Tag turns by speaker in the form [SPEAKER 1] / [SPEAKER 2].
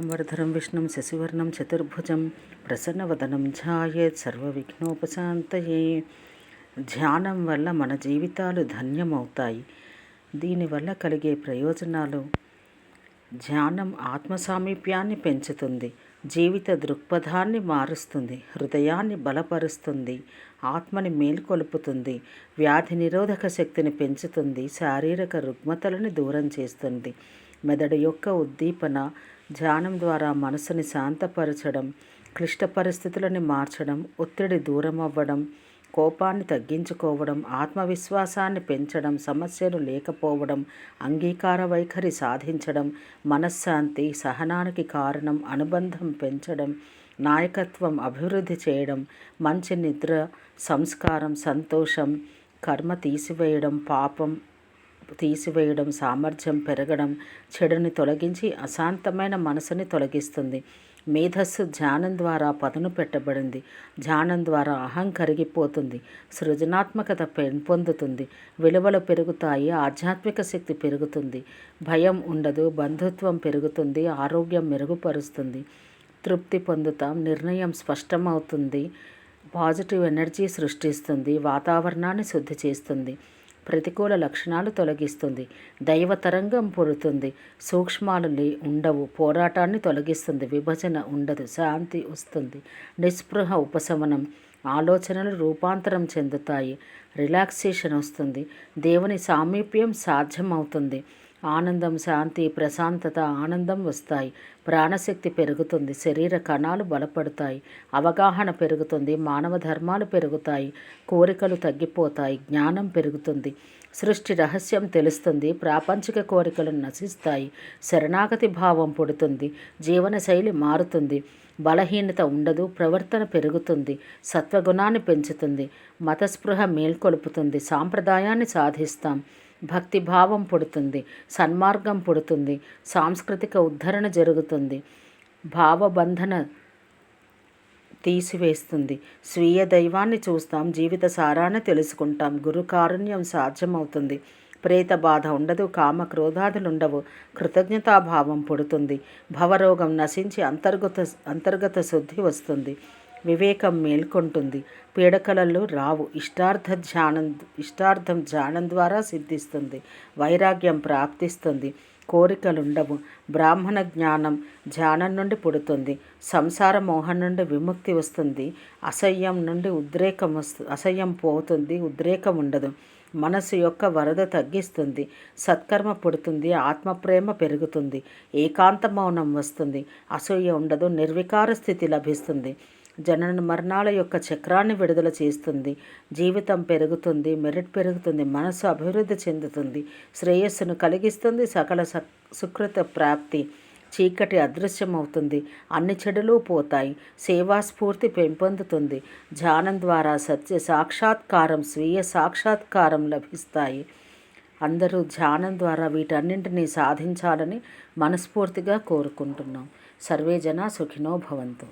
[SPEAKER 1] శుక్లాంబరధరం విష్ణుం శశివర్ణం చతుర్భుజం ప్రసన్నవదనం ధ్యాయేత్ సర్వవిఘ్నోపశాంతయే. ధ్యానం వల్ల మన జీవితాలు ధన్యమవుతాయి. దీనివల్ల కలిగే ప్రయోజనాలు: ధ్యానం ఆత్మసామీప్యాన్ని పెంచుతుంది, జీవిత దృక్పథాన్ని మారుస్తుంది, హృదయాన్ని బలపరుస్తుంది, ఆత్మని మేల్కొల్పుతుంది, వ్యాధి నిరోధక శక్తిని పెంచుతుంది, శారీరక రుగ్మతలను దూరం చేస్తుంది. మెదడు యొక్క ఉద్దీపన: ధ్యానం ద్వారా మనసుని శాంతపరచడం, క్లిష్ట పరిస్థితులని మార్చడం, ఒత్తిడి దూరం అవ్వడం, కోపాన్ని తగ్గించుకోవడం, ఆత్మవిశ్వాసాన్ని పెంచడం, సమస్యలు లేకపోవడం, అంగీకార వైఖరి సాధించడం, మనశ్శాంతి, సహనానికి కారణం, అనుబంధం పెంచడం, నాయకత్వం అభివృద్ధి చేయడం, మంచి నిద్ర, సంస్కారం, సంతోషం, కర్మ తీసివేయడం, పాపం తీసివేయడం, సామర్థ్యం పెరగడం, చెడుని తొలగించి అశాంతమైన మనసుని తొలగిస్తుంది. మేధస్సు ధ్యానం ద్వారా పదును పెట్టబడింది. ధ్యానం ద్వారా అహం కరిగిపోతుంది, సృజనాత్మకత పెంపొందుతుంది, విలువలు పెరుగుతాయి, ఆధ్యాత్మిక శక్తి పెరుగుతుంది, భయం ఉండదు, బంధుత్వం పెరుగుతుంది, ఆరోగ్యం మెరుగుపరుస్తుంది, తృప్తి పొందుతాం, నిర్ణయం స్పష్టమవుతుంది, పాజిటివ్ ఎనర్జీ సృష్టిస్తుంది, వాతావరణాన్ని శుద్ధి చేస్తుంది, ప్రతికూల లక్షణాలు తొలగిస్తుంది, దైవ తరంగం పుడుతుంది, సూక్ష్మాలు ఉండవు, పోరాటాన్ని తొలగిస్తుంది, విభజన ఉండదు, శాంతి వస్తుంది, నిస్పృహ ఉపశమనం, ఆలోచనలు రూపాంతరం చెందుతాయి, రిలాక్సేషన్ వస్తుంది, దేవుని సామీప్యం సాధ్యమవుతుంది, ఆనందం, శాంతి, ప్రశాంతత, ఆనందం వస్తాయి, ప్రాణశక్తి పెరుగుతుంది, శరీర కణాలు బలపడతాయి, అవగాహన పెరుగుతుంది, మానవ ధర్మాలు పెరుగుతాయి, కోరికలు తగ్గిపోతాయి, జ్ఞానం పెరుగుతుంది, సృష్టి రహస్యం తెలుస్తుంది, ప్రాపంచిక కోరికలు నశిస్తాయి, శరణాగతి భావం పుడుతుంది, జీవనశైలి మారుతుంది, బలహీనత ఉండదు, ప్రవర్తన పెరుగుతుంది, సత్వగుణాన్ని పెంచుతుంది, మతస్పృహ మేల్కొలుపుతుంది, సాంప్రదాయాన్ని సాధిస్తాం, భక్తిభావం పుడుతుంది, సన్మార్గం పుడుతుంది, సాంస్కృతిక ఉద్ధరణ జరుగుతుంది, భావబంధన తీసివేస్తుంది, స్వీయ దైవాన్ని చూస్తాం, జీవిత సారాన్ని తెలుసుకుంటాం, గురుకారుణ్యం సాధ్యమవుతుంది, ప్రేత బాధ ఉండదు, కామ క్రోధాదులుండవు, కృతజ్ఞతాభావం పుడుతుంది, భవరోగం నశించి అంతర్గత శుద్ధి వస్తుంది, వివేకం మేల్కొంటుంది, పీడకలలు రావు, ఇష్టార్థం ధ్యానం ద్వారా సిద్ధిస్తుంది, వైరాగ్యం ప్రాప్తిస్తుంది, కోరికలుండవు, బ్రాహ్మణ జ్ఞానం ధ్యానం నుండి పుడుతుంది, సంసార మోహం నుండి విముక్తి వస్తుంది, అసహ్యం పోతుంది, ఉద్రేకం ఉండదు, మనసు యొక్క వరద తగ్గిస్తుంది, సత్కర్మ పుడుతుంది, ఆత్మప్రేమ పెరుగుతుంది, ఏకాంత మౌనం వస్తుంది, అసూయ ఉండదు, నిర్వికార స్థితి లభిస్తుంది, జనన మరణాల యొక్క చక్రాన్ని విడుదల చేస్తుంది, జీవితం పెరుగుతుంది, మెరిట్ పెరుగుతుంది, మనసు అభివృద్ధి చెందుతుంది, శ్రేయస్సును కలిగిస్తుంది, సకల సుకృత ప్రాప్తి, చీకటి అదృశ్యమవుతుంది, అన్ని చెడులు పోతాయి, సేవాస్ఫూర్తి పెంపొందుతుంది, ధ్యానం ద్వారా సత్య సాక్షాత్కారం, స్వీయ సాక్షాత్కారం లభిస్తాయి. అందరూ ధ్యానం ద్వారా వీటన్నింటినీ సాధించాలని మనస్ఫూర్తిగా కోరుకుంటున్నాం. సర్వే జనా సుఖినో భవంతు.